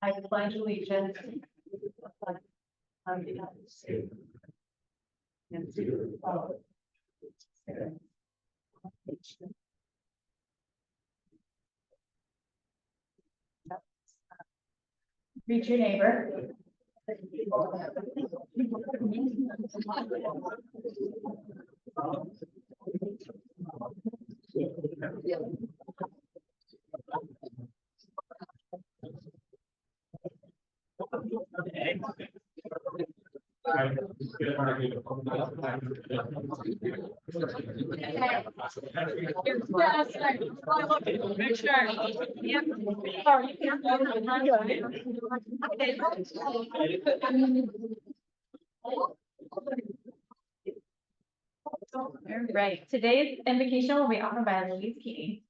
I pledge allegiance to the flag of the United States and to the republic for which it stands. Reach your neighbor. All right, today's invocation will be offered by Louise Keating.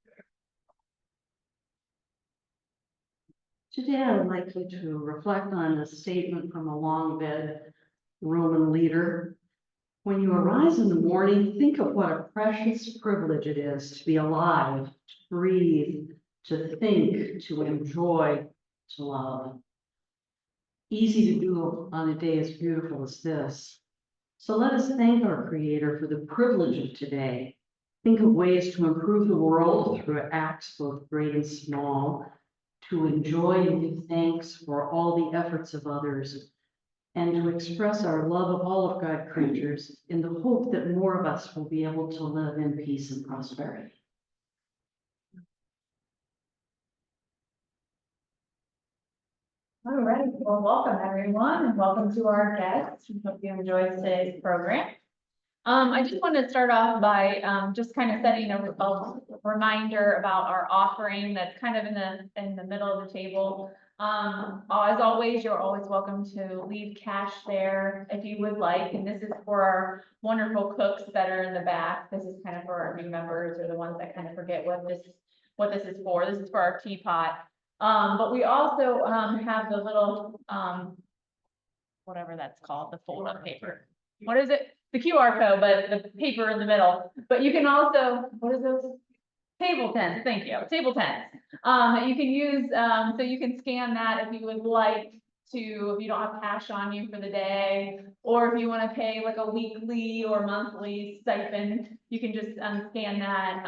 Today, I would like you to reflect on a statement from a long-dead Roman leader. When you arise in the morning, think of what a precious privilege it is to be alive, to breathe, to think, to enjoy, to love. Easy to do on a day as beautiful as this. So let us thank our Creator for the privilege of today. Think of ways to improve the world through acts both great and small, to enjoy and give thanks for all the efforts of others, and to express our love of all of God's creatures in the hope that more of us will be able to live in peace and prosperity. All right, well, welcome everyone, and welcome to our guests. We hope you enjoyed today's program. I just want to start off by just kind of setting a reminder about our offering that's kind of in the middle of the table. As always, you're always welcome to leave cash there if you would like, and this is for our wonderful cooks that are in the back. This is kind of for our new members or the ones that kind of forget what this is for. This is for our teapot. But we also have the little whatever that's called, the fold-up paper. What is it? The QR code, but the paper in the middle. But you can also, what is those? Table tents, thank you, table tents. That you can use, so you can scan that if you would like to, if you don't have cash on you for the day, or if you want to pay like a weekly or monthly stipend, you can just scan that,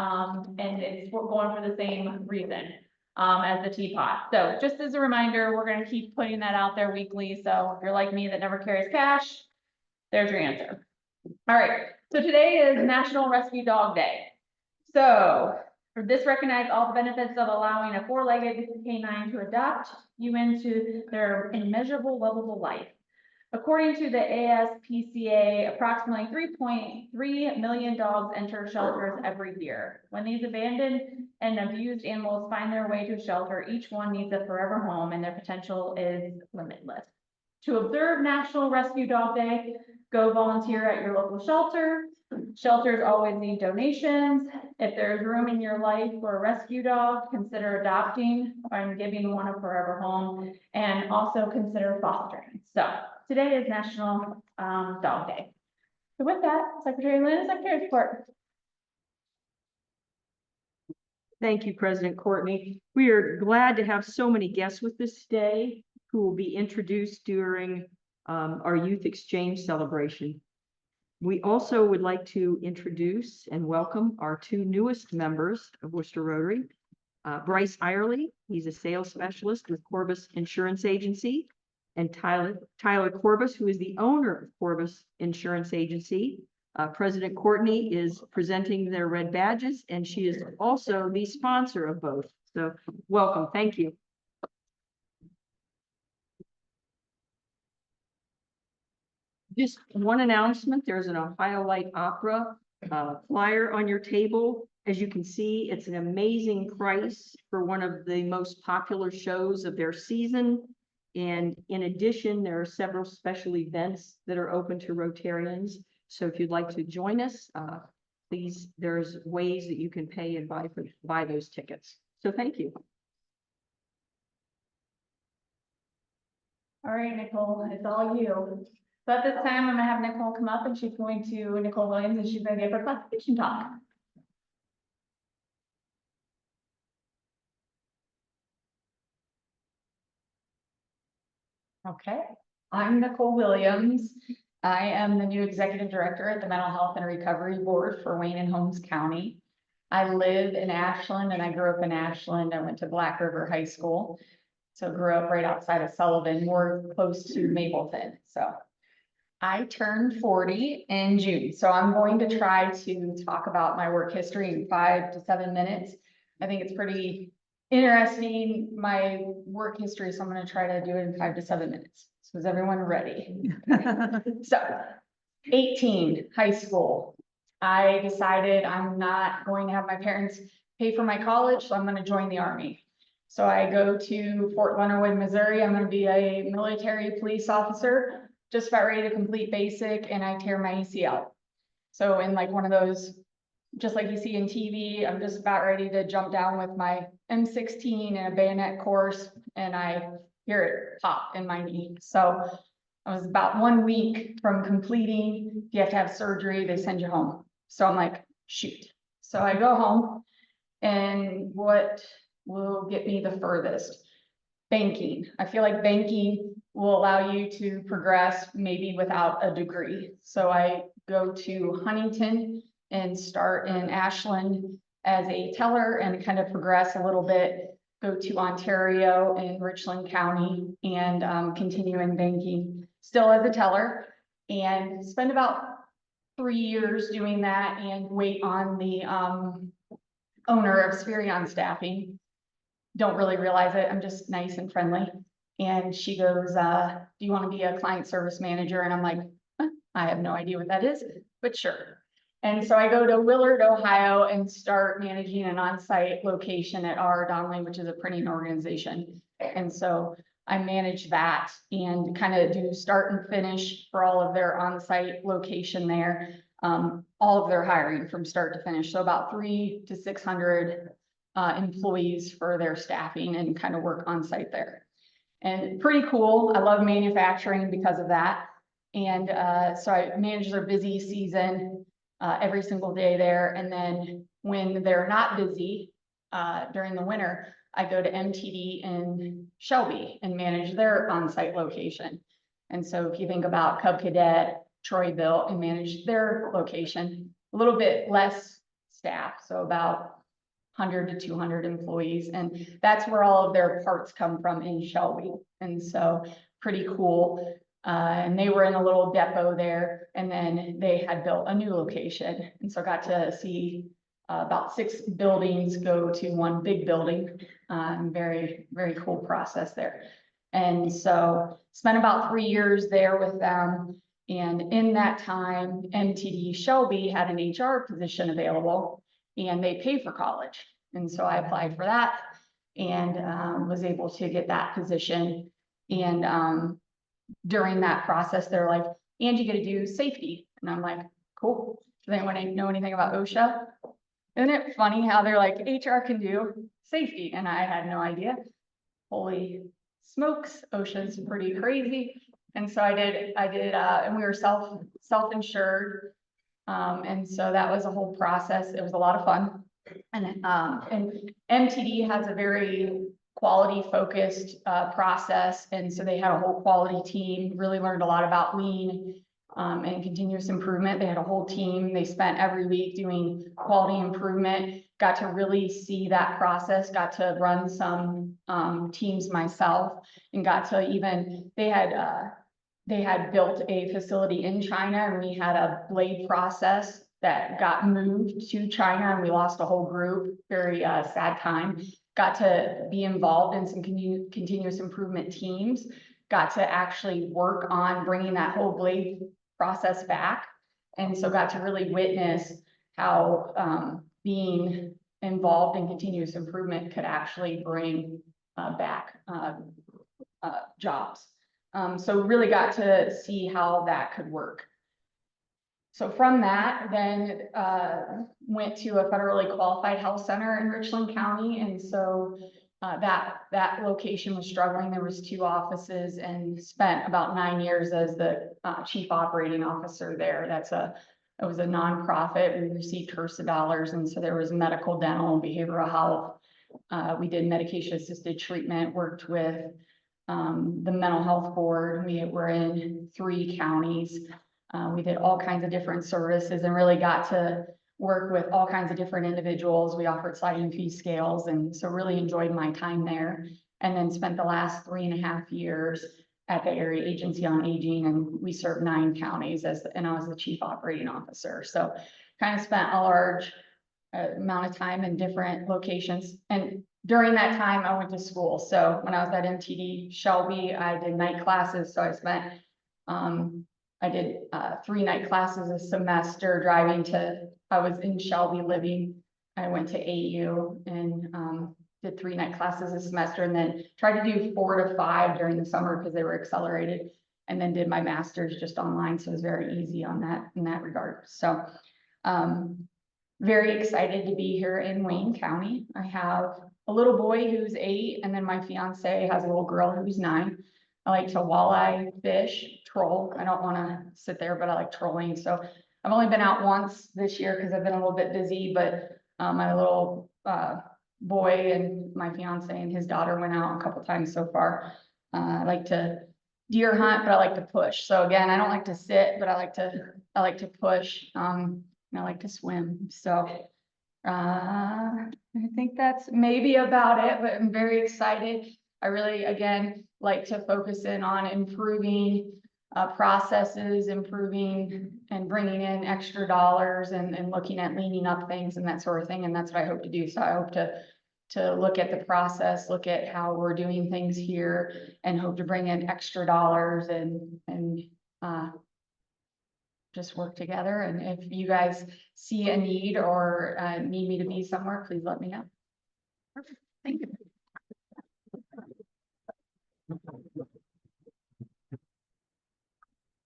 and it's going for the same reason as the teapot. So just as a reminder, we're going to keep putting that out there weekly. So if you're like me that never carries cash, there's your answer. All right, so today is National Rescue Dog Day. So for this recognize all the benefits of allowing a four-legged canine to adopt you into their immeasurable, lovable life. According to the ASPCA, approximately 3.3 million dogs enter shelters every year. When these abandoned and abused animals find their way to a shelter, each one needs a forever home and their potential is limitless. To observe National Rescue Dog Day, go volunteer at your local shelter. Shelters always need donations. If there's room in your life for a rescue dog, consider adopting and giving one a forever home, and also consider fostering. So today is National Dog Day. So with that, Secretary Lynn, Secretary's report. Thank you, President Courtney. We are glad to have so many guests with us today who will be introduced during our youth exchange celebration. We also would like to introduce and welcome our two newest members of Wooster Rotary. Bryce Irely, he's a sales specialist with Corbus Insurance Agency, and Tyler Corbus, who is the owner of Corbus Insurance Agency. President Courtney is presenting their red badges, and she is also the sponsor of both. So welcome, thank you. Just one announcement, there's an Ohio Light Opera flyer on your table. As you can see, it's an amazing price for one of the most popular shows of their season. And in addition, there are several special events that are open to Rotarians. So if you'd like to join us, please, there's ways that you can pay and buy those tickets. So thank you. All right, Nicole, it's all you. So at this time, I'm gonna have Nicole come up, and she's going to, Nicole Williams, and she's gonna give her classification talk. Okay, I'm Nicole Williams. I am the new executive director at the Mental Health and Recovery Board for Wayne and Holmes County. I live in Ashland and I grew up in Ashland. I went to Black River High School. So grew up right outside of Sullivan, more close to Mapleton. So I turned 40 in June. So I'm going to try to talk about my work history in 5 to 7 minutes. I think it's pretty interesting, my work history. So I'm going to try to do it in 5 to 7 minutes. So is everyone ready? So 18, high school. I decided I'm not going to have my parents pay for my college, so I'm going to join the Army. So I go to Fort Leonard Wood, Missouri. I'm going to be a military police officer, just about ready to complete basic, and I tear my ACL. So in like one of those, just like you see in TV, I'm just about ready to jump down with my M16 and a bayonet course, and I hear it pop in my knee. So I was about 1 week from completing. You have to have surgery, they send you home. So I'm like, shoot. So I go home, and what will get me the furthest? Banking. I feel like banking will allow you to progress maybe without a degree. So I go to Huntington and start in Ashland as a teller and kind of progress a little bit, go to Ontario and Richland County and continue in banking still as a teller, and spend about 3 years doing that and wait on the owner of Spherion Staffing. Don't really realize it. I'm just nice and friendly. And she goes, do you want to be a client service manager? And I'm like, huh, I have no idea what that is, but sure. And so I go to Willard, Ohio, and start managing an on-site location at R. Donnelly, which is a printing organization. And so I manage that and kind of do start and finish for all of their on-site location there. All of their hiring from start to finish. So about 300 to 600 employees for their staffing and kind of work on site there. And pretty cool. I love manufacturing because of that. And so I manage their busy season every single day there. And then when they're not busy during the winter, I go to MTD in Shelby and manage their on-site location. And so if you think about Cub Cadet, Troyville, and manage their location, a little bit less staff, so about 100 to 200 employees. And that's where all of their parts come from in Shelby. And so pretty cool. And they were in a little depot there, and then they had built a new location. And so I got to see about 6 buildings go to one big building. Very, very cool process there. And so spent about 3 years there with them. And in that time, MTD Shelby had an HR position available, and they pay for college. And so I applied for that and was able to get that position. And during that process, they're like, and you get to do safety. And I'm like, cool. Does anyone know anything about OSHA? Isn't it funny how they're like, HR can do safety? And I had no idea. Holy smokes, OSHA's pretty crazy. And so I did, and we were self-insured. And so that was a whole process. It was a lot of fun. And MTD has a very quality focused process. And so they had a whole quality team, really learned a lot about lean and continuous improvement. They had a whole team. They spent every week doing quality improvement, got to really see that process, got to run some teams myself, and got to even, they had built a facility in China, and we had a blade process that got moved to China, and we lost a whole group. Very sad time. Got to be involved in some continuous improvement teams, got to actually work on bringing that whole blade process back. And so got to really witness how being involved in continuous improvement could actually bring back jobs. So really got to see how that could work. So from that, then went to a federally qualified health center in Richland County. And so that location was struggling. There was 2 offices, and spent about 9 years as the chief operating officer there. It was a nonprofit. We received HRSA dollars. And so there was medical, dental, and behavioral health. We did medication assisted treatment, worked with the mental health board. We were in 3 counties. We did all kinds of different services and really got to work with all kinds of different individuals. We offered sliding fee scales, and so really enjoyed my time there. And then spent the last 3.5 years at the Area Agency on Aging, and we served 9 counties and I was the chief operating officer. So kind of spent a large amount of time in different locations. And during that time, I went to school. So when I was at MTD Shelby, I did night classes. So I spent, I did 3 night classes a semester driving I was in Shelby living. I went to AU and did 3 night classes a semester, and then tried to do 4 to 5 during the summer because they were accelerated, and then did my master's just online. So it was very easy on that in that regard. So very excited to be here in Wayne County. I have a little boy who's 8, and then my fiance has a little girl who's 9. I like to walleye fish, troll. I don't want to sit there, but I like trolling. So I've only been out once this year because I've been a little bit busy, but my little boy and my fiance and his daughter went out a couple times so far. I like to deer hunt, but I like to push. So again, I don't like to sit, but I like to push. And I like to swim. So I think that's maybe about it, but I'm very excited. I really, again, like to focus in on improving processes, improving and bringing in extra dollars and looking at leaning up things and that sort of thing. And that's what I hope to do. So I hope to look at the process, look at how we're doing things here, and hope to bring in extra dollars and just work together. And if you guys see a need or need me to be somewhere, please let me know. Perfect. Thank you.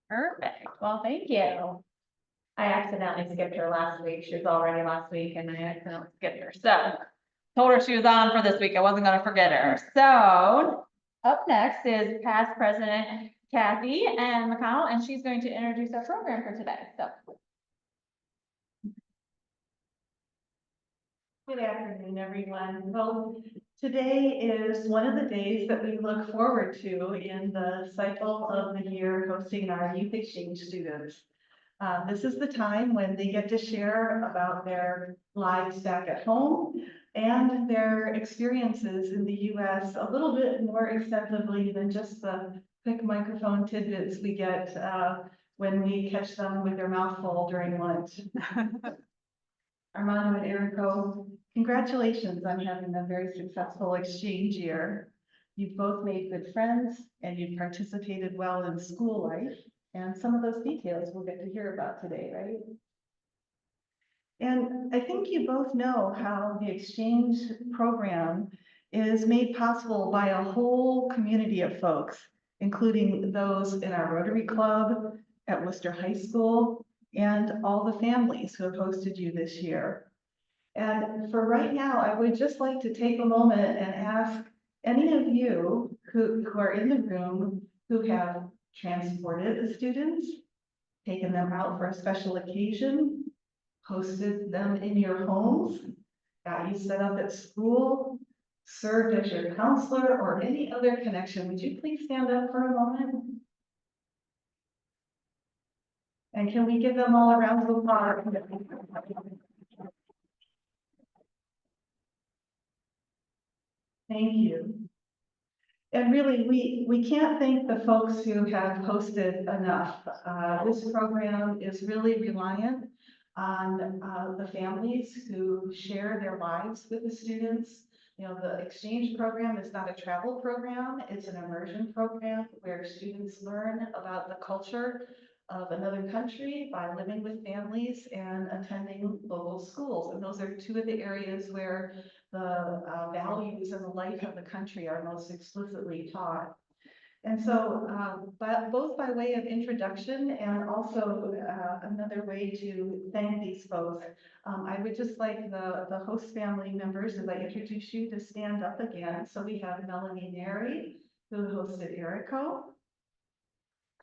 Perfect. Well, thank you. I accidentally skipped her last week. She was already last week and I accidentally skipped her. So told her she was on for this week. I wasn't gonna forget her. So up next is past president Kathy and McConnell, and she's going to introduce our program for today. So. Good afternoon, everyone. Well, today is one of the days that we look forward to in the cycle of the year hosting our youth exchange students. This is the time when they get to share about their lives back at home and their experiences in the US a little bit more extensively than just the quick microphone tidbits we get when we catch them with their mouth full during lunch. Armando and Erico, congratulations on having a very successful exchange year. You've both made good friends and you've participated well in school life, and some of those details we'll get to hear about today, right? And I think you both know how the exchange program is made possible by a whole community of folks, including those in our Rotary Club at Wooster High School, and all the families who have hosted you this year. And for right now, I would just like to take a moment and ask any of you who are in the room who have transported the students, taken them out for a special occasion, hosted them in your homes, got you set up at school, served as your counselor, or any other connection. Would you please stand up for a moment? And can we give them all a round of applause? Thank you. And really, we can't thank the folks who have hosted enough. This program is really reliant on the families who share their lives with the students. You know, the exchange program is not a travel program, it's an immersion program where students learn about the culture of another country by living with families and attending local schools. And those are 2 of the areas where the values and the life of the country are most explicitly taught. And so, but both by way of introduction and also another way to thank these folks, I would just like the host family members, as I introduce you, to stand up again. So we have Melanie Neri, who hosted Erico,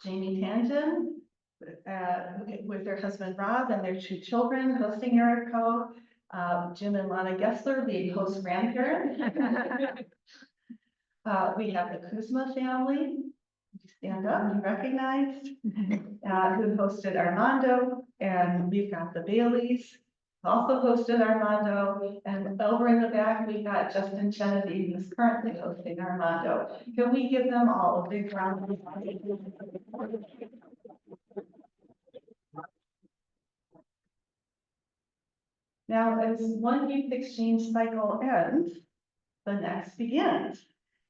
Jamie Tangent, with their husband Rob and their 2 children hosting Erico, Jim and Lana Gessler being host grandparent. We have the Kuzma family. Stand up, you recognized, who hosted Armando, and we've got the Baileys, also hosted Armando, and over in the back, we've got Justin Genevieve, who's currently hosting Armando. Can we give them all a big round of applause? Now, as one youth exchange cycle ends, the next begins.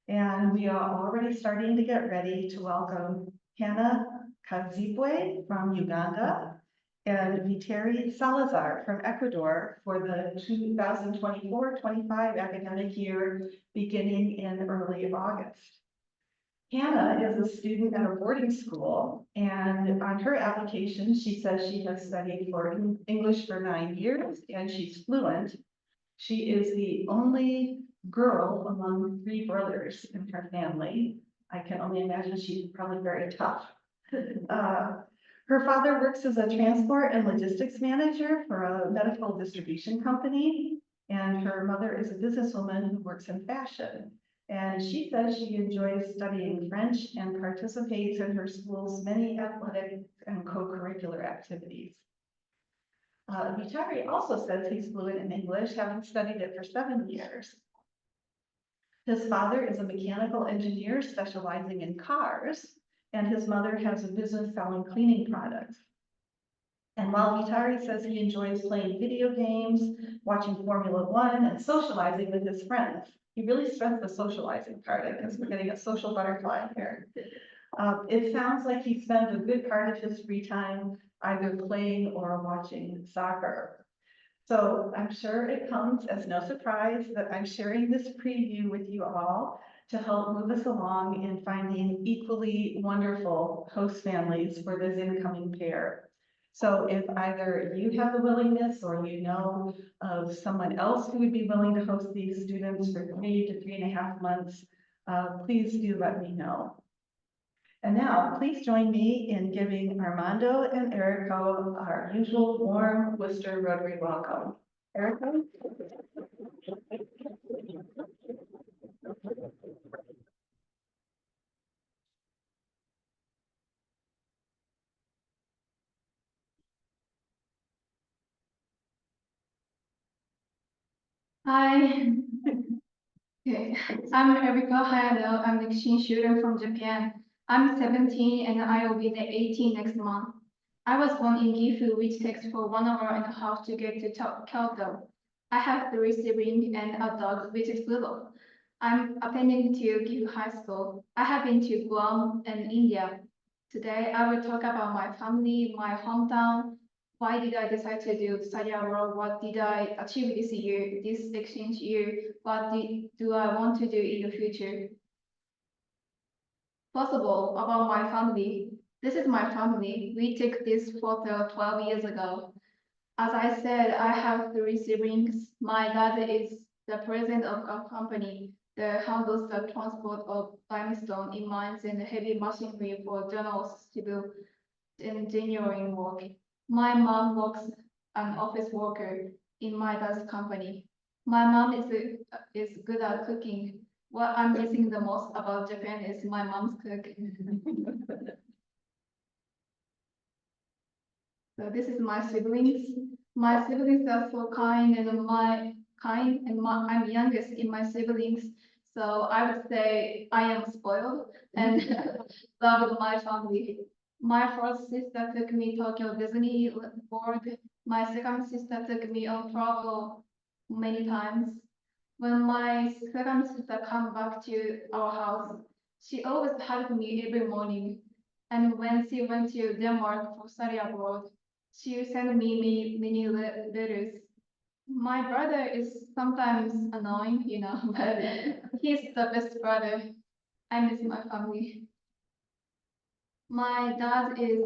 And we are already starting to get ready to welcome Hannah Kazibwe from Uganda and Viteri Salazar from Ecuador for the 2024-25 academic year beginning in early August. Hannah is a student at a boarding school, and on her application, she says she has studied for English for 9 years and she's fluent. She is the only girl among 3 brothers in her family. I can only imagine she's probably very tough. Her father works as a transport and logistics manager for a medical distribution company, and her mother is a businesswoman who works in fashion. And she says she enjoys studying French and participates in her school's many athletic and co-curricular activities. Vitari also says he's fluent in English, having studied it for 7 years. His father is a mechanical engineer specializing in cars, and his mother has a business selling cleaning products. And while Vitari says he enjoys playing video games, watching Formula One, and socializing with his friends, he really stressed the socializing part. I guess we're getting a social butterfly here. It sounds like he spends a good part of his free time either playing or watching soccer. So I'm sure it comes as no surprise that I'm sharing this preview with you all to help move us along in finding equally wonderful host families for this incoming pair. So if either you have the willingness or you know of someone else who would be willing to host these students for 3 to 3.5 months, please do let me know. And now, please join me in giving Armando and Erico our usual warm Wooster Rotary welcome. Erico? Hi. Okay, I'm Erika Hayano. I'm an exchange student from Japan. I'm 17 and I will be 18 next month. I was born in Gifu, which takes for 1.5 hours to get to Kyoto. I have 3 siblings and a dog, which is little. I'm attending to Gifu High School. I have been to Guam and India. Today, I will talk about my family, my hometown. Why did I decide to do study abroad? What did I achieve this year, this exchange year? What do I want to do in the future? First of all, about my family. This is my family. We took this photo 12 years ago. As I said, I have 3 siblings. My dad is the president of a company that handles the transport of limestone in mines and heavy machinery for journalists to do engineering work. My mom works an office worker in my dad's company. My mom is good at cooking. What I'm missing the most about Japan is my mom's cook. So this is my siblings. My siblings are so kind and I'm youngest in my siblings. So I would say I am spoiled and love my family. My first sister took me Tokyo Disney World. My second sister took me on travel many times. When my second sister come back to our house, she always helped me every morning. And when she went to Denmark for study abroad, she sent me many letters. My brother is sometimes annoying, but he's the best brother. I miss my family. My dad is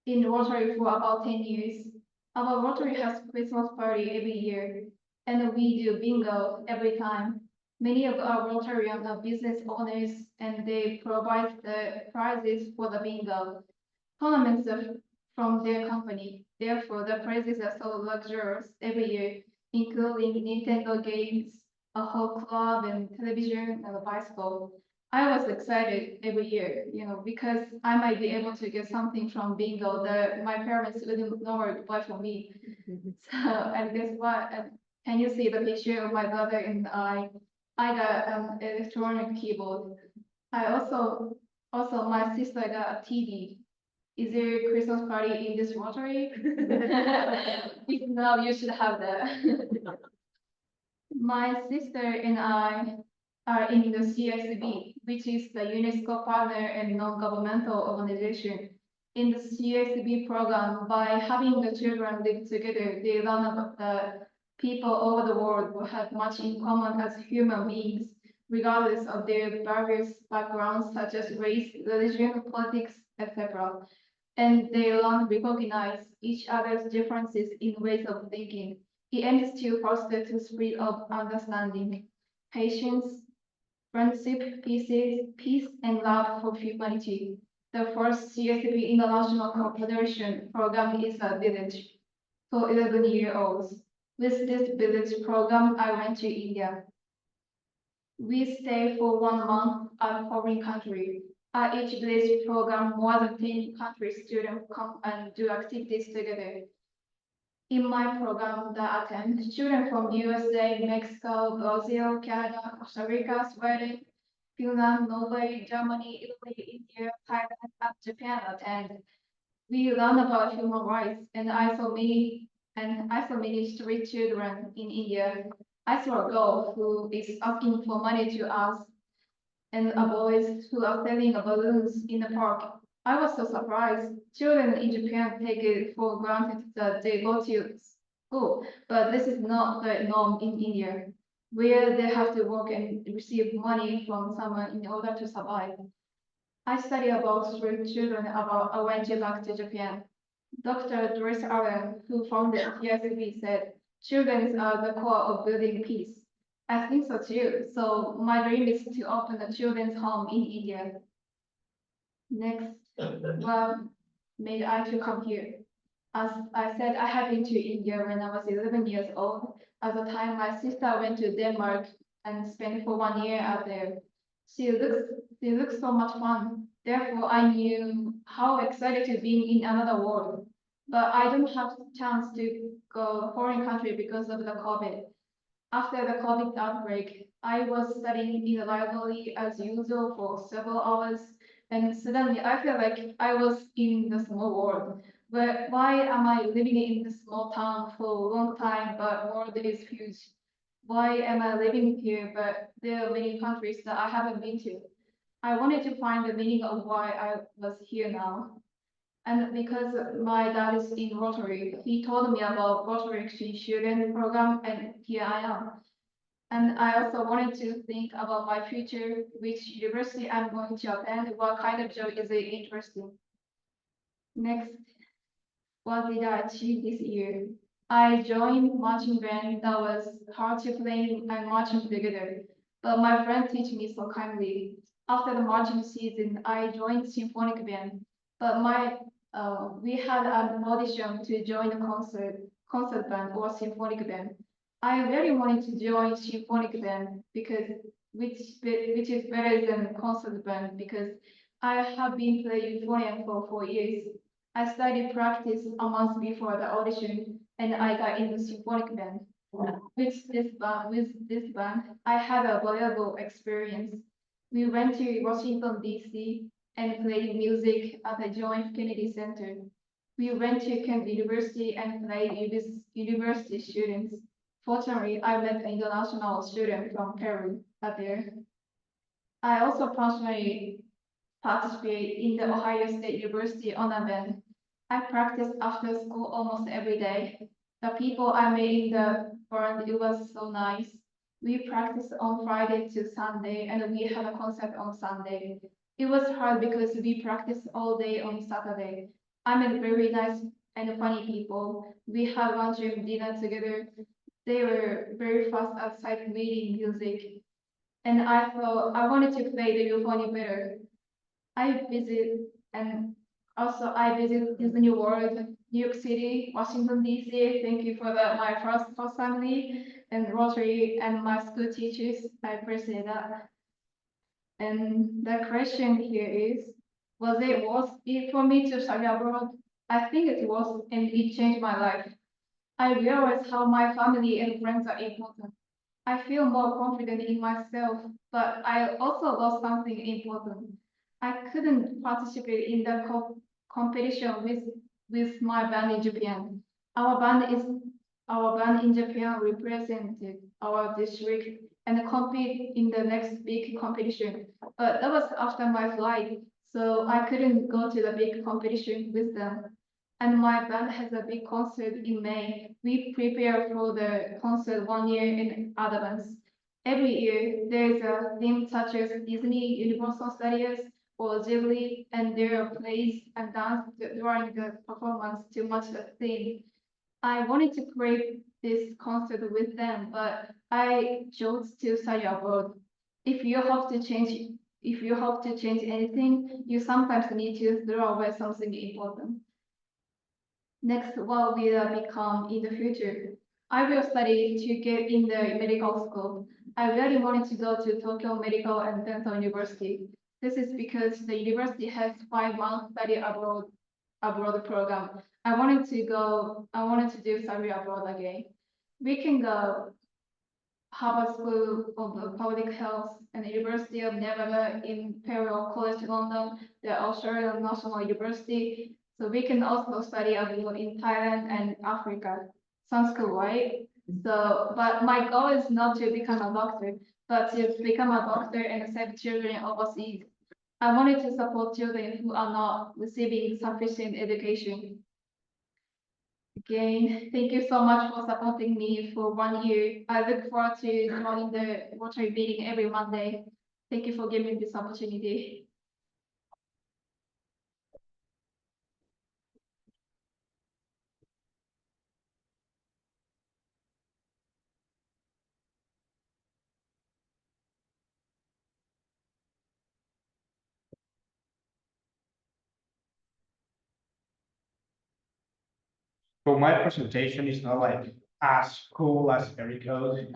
in Rotary for about 10 years. Our Rotary has Christmas party every year, and we do bingo every time. Many of our Rotarians are business owners, and they provide the prizes for the bingo tournaments from their company. Therefore, the prizes are so luxurious every year, including Nintendo games, a whole club and television and a bicycle. I was excited every year, because I might be able to get something from bingo that my parents wouldn't know to buy for me. So, and guess what? Can you see the picture of my brother and I? I got an electronic keyboard. I also my sister got a TV. Is there a Christmas party in this Rotary? If no, you should have that. My sister and I are in the CSB, which is the UNESCO partner and non-governmental organization. In the CSB program, by having the children live together, they learn about the people over the world who have much in common as human beings, regardless of their various backgrounds such as race, religion, politics, etc. And they learn to recognize each other's differences in ways of thinking. It aims to foster the spirit of understanding, patience, friendship, peace, and love for humanity. The first CSB International Cooperation Program is a village for 11-year-olds. With this village program, I went to India. We stay for 1 month at a foreign country. At each village program, more than 10 country students come and do activities together. In my program that I attend, students from USA, Mexico, Brazil, Canada, Costa Rica, Sweden, Finland, Norway, Germany, Italy, India, Thailand, and Japan attend. We learn about human rights, and I saw many street children in India. I saw a girl who is asking for money to us, and a boys who are selling balloons in the park. I was so surprised. Children in Japan take it for granted that they go to school, but this is not the norm in India, where they have to work and receive money from someone in order to survive. I study about street children about I went back to Japan. Dr. Doris Allen, who founded TSB, said, children are the core of building peace. I think so too. So my dream is to open a children's home in India. Next, what made I to come here? As I said, I have been to India when I was 11 years old. At the time, my sister went to Denmark and spent for 1 year out there. She looks so much fun. Therefore, I knew how excited to be in another world. But I don't have chance to go foreign country because of the COVID. After the COVID outbreak, I was studying in the library as usual for several hours, and suddenly I feel like I was in the small world. But why am I living in this small town for a long time, but world is huge? Why am I living here, but there are many countries that I haven't been to? I wanted to find the meaning of why I was here now. And because my dad is in Rotary, he told me about Rotary Exchange Student Program, and here I am. And I also wanted to think about my future, which university I'm going to attend, what kind of job is it interesting. Next, what did I achieve this year? I joined marching band that was hard to play and marching together, but my friend teach me so kindly. After the marching season, I joined symphonic band, but we had an audition to join the concert band or symphonic band. I really wanted to join symphonic band because which is better than concert band because I have been playing euphonium for 4 years. I started practice a month before the audition, and I got in the symphonic band. With this band, I had a valuable experience. We went to Washington, D.C. and played music at the John F. Kennedy Center. We went to Kent University and played with university students. Fortunately, I met an international student from Peru out there. I also personally participate in the Ohio State University honor band. I practice after school almost every day. The people I met in the band, it was so nice. We practiced on Friday to Sunday, and we had a concert on Sunday. It was hard because we practiced all day on Saturday. I met very nice and funny people. We had lunch and dinner together. They were very fast at sight reading music, and I thought I wanted to play the euphony better. I visit and also I visit Disney World New York City, Washington DC. Thank you for my first family and Rotary and my school teachers. I appreciate that. And the question here is, was it for me to study abroad? I think it was, and it changed my life. I realized how my family and friends are important. I feel more confident in myself, but I also lost something important. I couldn't participate in the competition with my band in Japan. Our band in Japan represented our district and compete in the next big competition. But that was after my flight, so I couldn't go to the big competition with them. And my band has a big concert in May. We prepare for the concert 1 year in advance. Every year, there is a theme such as Disney, Universal Studios, or Ghibli, and there are plays and dance during the performance to match the theme. I wanted to create this concert with them, but I chose to study abroad. If you hope to change, if you hope to change anything, you sometimes need to throw away something important. Next, what will I become in the future? I will study to get in the medical school. I really wanted to go to Tokyo Medical and Dental University. This is because the university has 5 month study abroad program. I wanted to do study abroad again. We can go Harvard School of Public Health and University of Nevada, Imperial College London, the Australian National University. So we can also study abroad in Thailand and Africa. Sounds cool, right? So, but my goal is not to become a doctor, but to become a doctor and save children overseas. I wanted to support children who are not receiving sufficient education. Again, thank you so much for supporting me for 1 year. I look forward to joining the Rotary meeting every Monday. Thank you for giving me this opportunity. So my presentation is not like as cool as Erico's.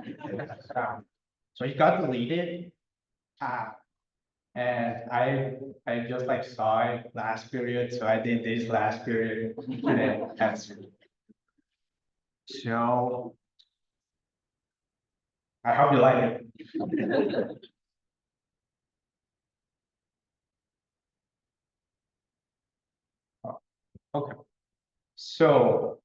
So it got deleted. Uh, and I just like saw it last period, so I did this last period. And then that's so I hope you like it. Okay, so,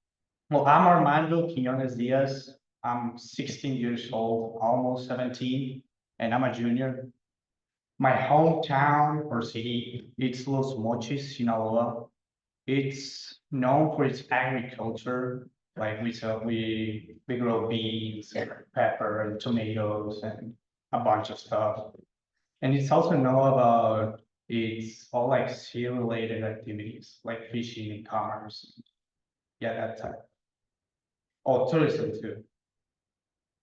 well, I'm Armando Quinones Diaz. I'm 16 years old, almost 17, and I'm a junior. My hometown or city, it's Los Mochis, Sinaloa. It's known for its agriculture. Like we grow beans, and pepper, and tomatoes, and a bunch of stuff. And it's also known about its all like sea related activities, like fishing and commerce. Yeah, that type. Oh, tourism too.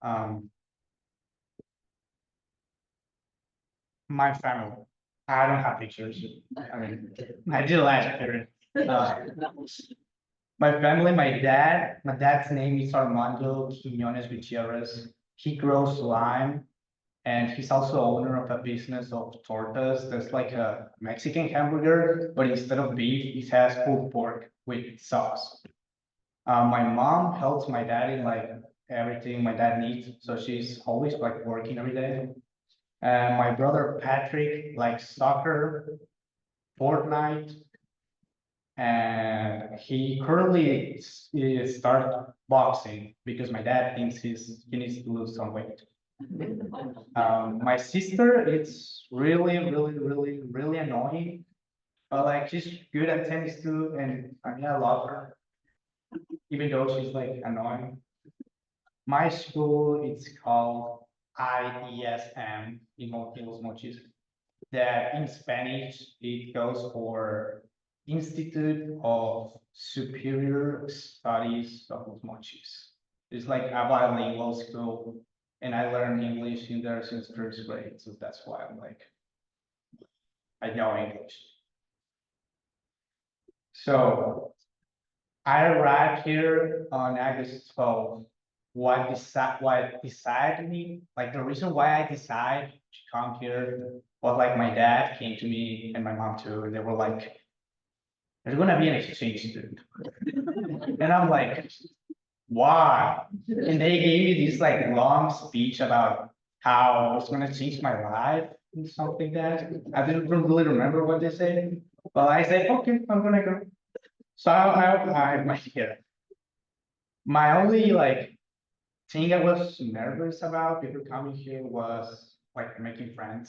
Um, my family. I don't have pictures. I mean, I did last year. Uh, my family, my dad's name is Armando Quinones Gutierrez. He grows lime and he's also owner of a business of tortas. That's like a Mexican hamburger, but instead of beef, it has pulled pork with sauce. My mom helps my dad in like everything my dad needs, so she's always like working every day. And my brother Patrick likes soccer, Fortnite, and he currently started boxing because my dad thinks he needs to lose some weight. My sister, it's really annoying, but like she's good at tennis too, and I mean I love her, even though she's like annoying. My school, it's called IESM in Los Mochis. That in Spanish, it goes for Institute of Superior Studies of Los Mochis. It's like a bilingual school, and I learned English in there since first grade, so that's why I'm like, I know English. So I arrived here on August 12th. What decided me, like the reason why I decided to come here was like my dad came to me and my mom too, and they were like, there's gonna be an exchange student. And I'm like, why? And they gave me this like long speech about how it's gonna change my life and something like that. I didn't really remember what they said, but I said, okay, I'm gonna go. So I went here. My only like thing I was nervous about before coming here was like making friends.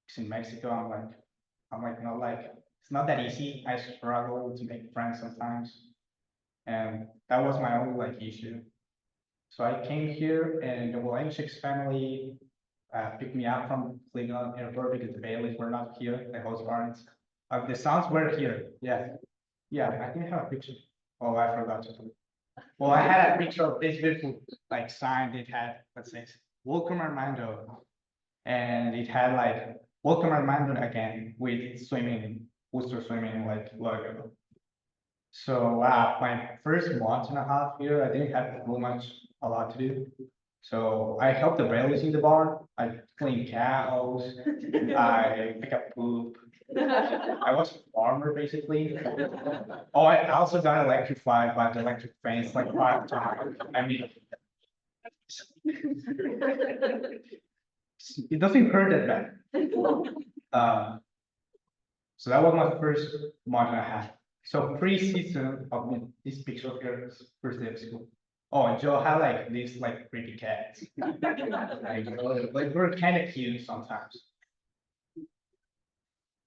'Cause in Mexico, I'm like, not like, it's not that easy. I struggle to make friends sometimes. And that was my only like issue. So I came here and the Wojcik's family picked me up from Cleveland Airport because the Baileys were not here, the host parents. The sons were here, yeah. Yeah, I think I have a picture. Oh, I forgot to put it. Well, I had a picture of this beautiful like sign. It had, let's say, welcome Armando. And it had like, welcome Armando again with swimming, Wooster swimming like logo. So my first month and a half here, I didn't have too much, a lot to do. So I helped the Baileys in the bar. I cleaned cows. I pick up poop. I was a farmer basically. Oh, I also got electrified by the electric fence like 5 times. I mean, it doesn't hurt that bad. So that was my first month and a half. So pre-season of this picture of your first day of school. Oh, and Joe had like these like pretty cats. Like we're kind of cute sometimes.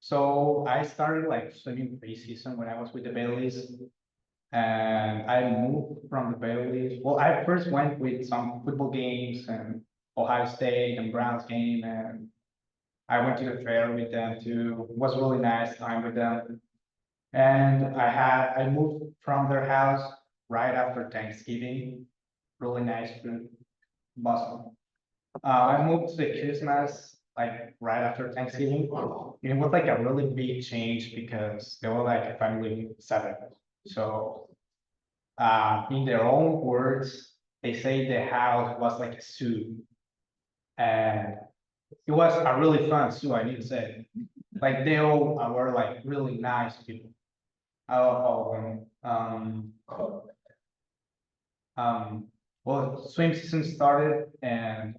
So I started like swimming pre-season when I was with the Baileys. And I moved from the Baileys. Well, I first went with some football games and Ohio State and Browns game, and I went to the fair with them too. It was really nice time with them. And I moved from their house right after Thanksgiving. Really nice food, Boston. I moved to the Christmas like right after Thanksgiving. It was like a really big change because they were like a family of 7. So in their own words, they say the house was like a zoo. And it was a really fun zoo, I need to say. Like they all were like really nice people. I love all of them. Well, swim season started and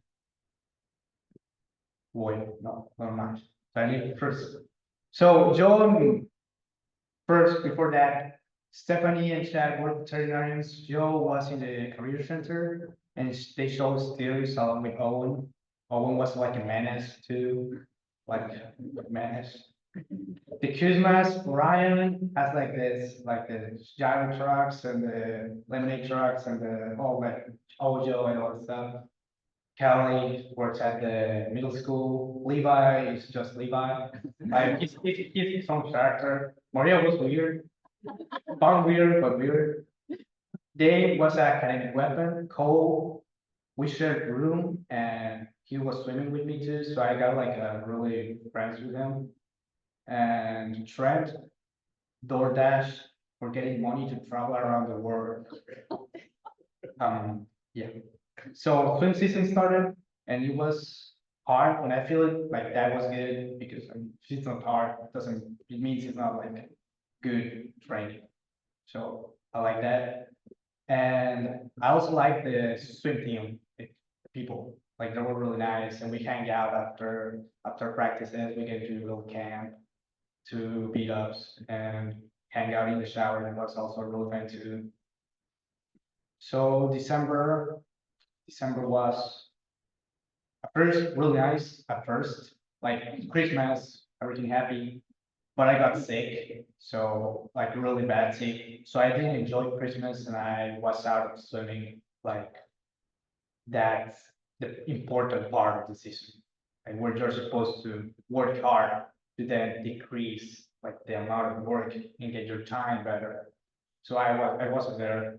wait, no, never mind. So I need first. So Joe, first before that, Stephanie and Chad were veterinarians. Joe was in the career center, and they showed steers along with Owen. Owen was like a menace too, like a menace. The Kuzmas, Ryan has like the gyro trucks and the lemonade trucks and the all like Ojo and all that stuff. Kelly works at the middle school. Levi is just Levi. Like he's his own character. Maria was weird, fun weird, but weird. Dave was an academic weapon. Cole, we shared room and he was swimming with me too, so I got like a really friends with him. And Trent, DoorDash, for getting money to travel around the world. Yeah. So swim season started and it was hard, and I feel it like that was good because if it's not hard, it means it's not like good training. So I like that. And I also like the swim team, like, people, like they were really nice and we hang out after practices, we get to a little camp to beat ups and hang out in the shower. That was also really fun too. So December was at first really nice at first, like Christmas, everything happy. But I got sick, so like really bad sick. So I didn't enjoy Christmas and I was out of swimming. Like that's the important part of the season. And where you're supposed to work hard to then decrease like the amount of work and get your time better. So I wasn't there.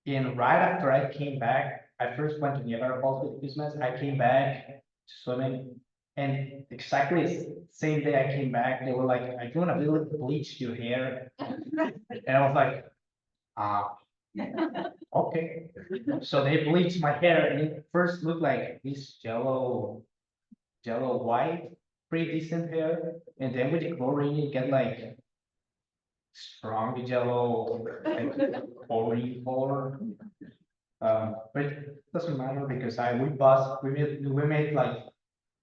And right after I came back, I first went to Niagara Falls with Christmas. I came back to swimming And exactly same day I came back, they were like, "Are you gonna really bleach your hair?" And I was like, okay. So they bleached my hair, and it first looked like this yellow white, pretty decent hair, and then with the chlorine, you get like strong yellow, like orange color. But it doesn't matter because we made like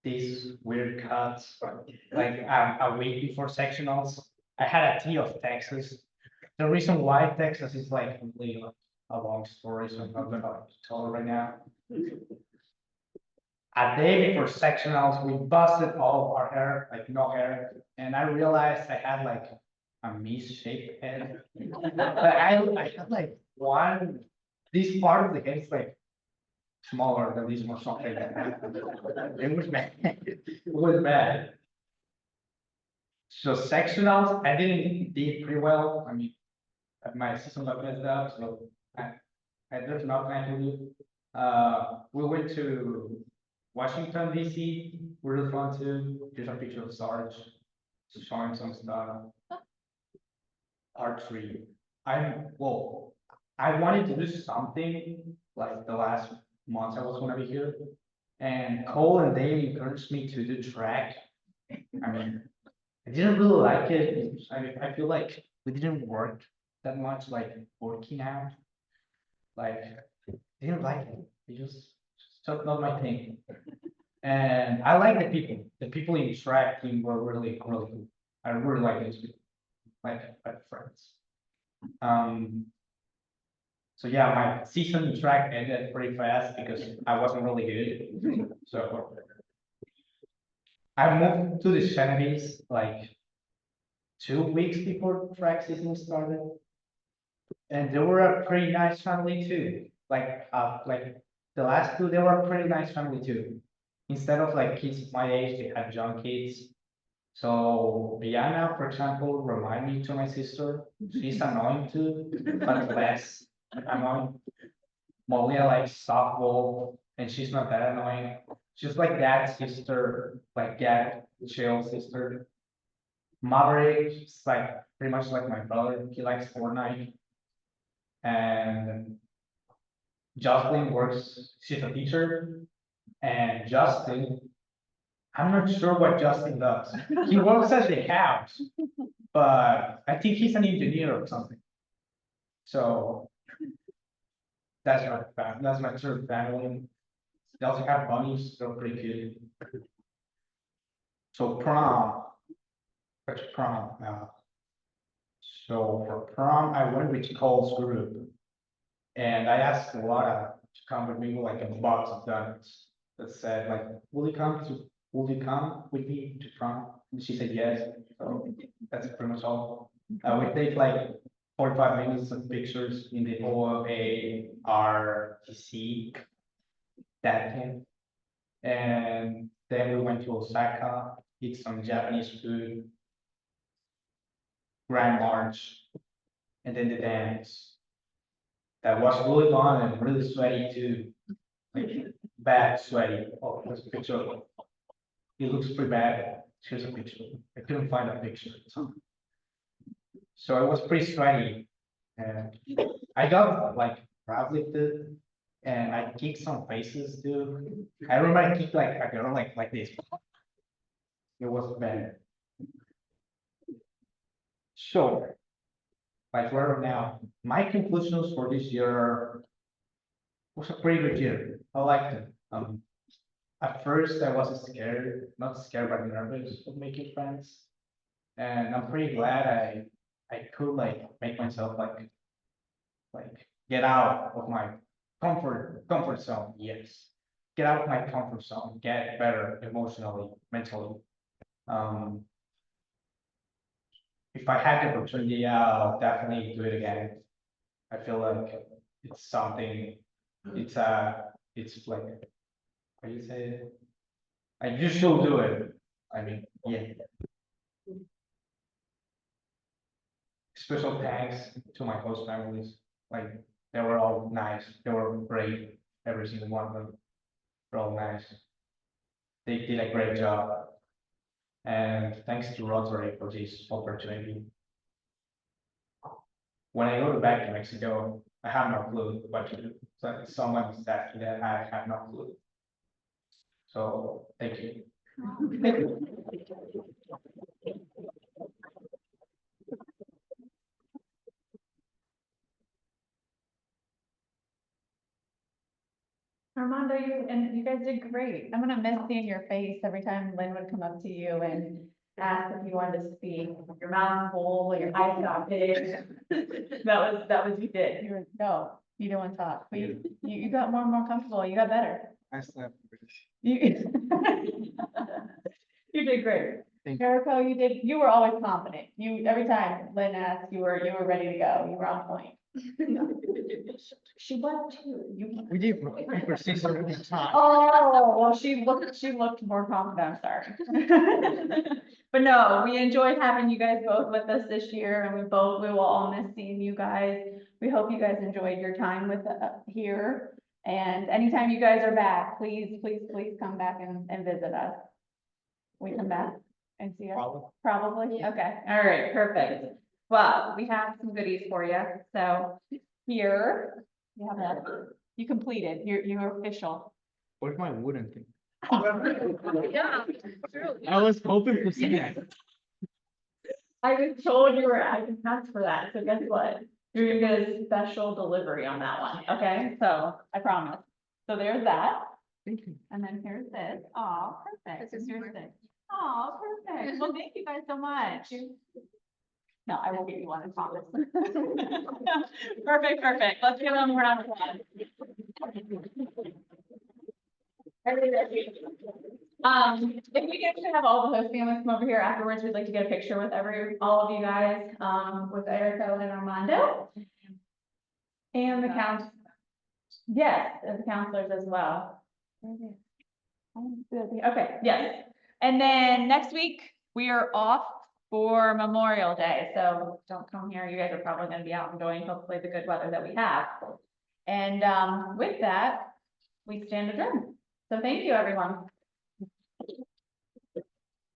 these weird cuts, like a week before sectionals. I had a tea of Texas. The reason why Texas is like really a long story, so I'm not gonna tell it right now. A day before sectionals, we busted all of our hair, like no hair, and I realized I had like a misshaped head. But I had like this part of the head is like smaller than this or something. It was bad. It was bad. So sectionals, I didn't did pretty well. I mean, my system got messed up, so there's nothing I can do. We went to Washington DC. Really fun too. There's a picture of Sarge showing some stuff. Archery. I wanted to do something like the last months I was gonna be here. And Cole and Dave encouraged me to do track. I mean, I didn't really like it. I feel like we didn't work that much, like working out. Like, didn't like it. It just not my thing. And I like the people. The people in the track team were really cool. I really like these people, like my friends. So yeah, my season in track ended pretty fast because I wasn't really good. So I moved to the Chenevies like 2 weeks before track season started. And they were a pretty nice family too. Like the last two, they were a pretty nice family too. Instead of like kids my age, they had young kids. So Viana, for example, remind me to my sister. She's annoying too, but less annoying. Malia likes softball, and she's not that annoying. She's like that sister, like that chill sister. Maverick is like pretty much like my brother. He likes Fortnite. And Jocelyn works, she's a teacher. And Justin, I'm not sure what Justin does. He works at the house, but I think he's an engineer or something. So that's my third family. They also have bunnies, they're pretty cute. So prom, what's prom? So for prom, I went with Cole's group, and I asked Laura to come with me with like a box of donuts that said like, will you come with me to prom? And she said yes. So that's pretty much all. We take like 45 minutes of pictures in the OARTC that camp. And then we went to Osaka, eat some Japanese food, Grand March, and then the dance. That was really fun and really sweaty too. Like bad sweaty. Oh, there's a picture. It looks pretty bad. Here's a picture. I couldn't find a picture. So it was pretty sweaty. And I got like lifted and I kicked some faces too. I remember I kicked like a girl like this. It was bad. So, like where now, my conclusions for this year was a pretty good year. I liked it. At first I was scared, not scared, but nervous of making friends. And I'm pretty glad I could like make myself like get out of my comfort zone. Yes. Get out of my comfort zone, get better emotionally, mentally. Um, if I had the opportunity, I'll definitely do it again. I feel like it's something, it's like, how do you say it? You should do it. I mean, yeah. Special thanks to my host families. Like, they were all nice. They were great. Every single one of them. They're all nice. They did a great job. And thanks to Rotary for this opportunity. When I go back to Mexico, I have no clue what to do. So someone said that I have no clue. So thank you. Armando, you guys did great. I'm gonna miss seeing your face every time Lynn would come up to you and ask if you wanted to speak. Your mouth full, your eyes got big. That was you did. No, you didn't want to talk. But you got more and more comfortable. You got better. I slept. You you did great. Thank Jericho, you were always confident. Every time Lynn asked, you were ready to go. You were on point. She was too. We did persist over time. Oh, well, she looked more confident, I'm sorry. But no, we enjoyed having you guys both with us this year, and we will all miss seeing you guys. We hope you guys enjoyed your time with here. And anytime you guys are back, please come back and visit us. We come back and see us? Probably? Okay, all right, perfect. Well, we have some goodies for you. So here, you have that. You completed, you're official. Where's my wooden thing? Yeah, true. I was hoping to see that. I was told you were, I can ask for that, so guess what? You're gonna get a special delivery on that one, okay? So, I promise. So there's that. Thank you. And then here's this. Oh, perfect. Here's this. Oh, perfect. Well, thank you guys so much. No, I will get you one, I promise. Perfect. Let's give them a round of applause. If we get to have all the host families come over here afterwards, we'd like to get a picture with all of you guys, with Erica and Armando. And the yes, and the counselors as well. Okay, yes. And then next week, we are off for Memorial Day, so don't come here. You guys are probably gonna be out enjoying hopefully the good weather that we have. And with that, we stand adjourned. So thank you, everyone.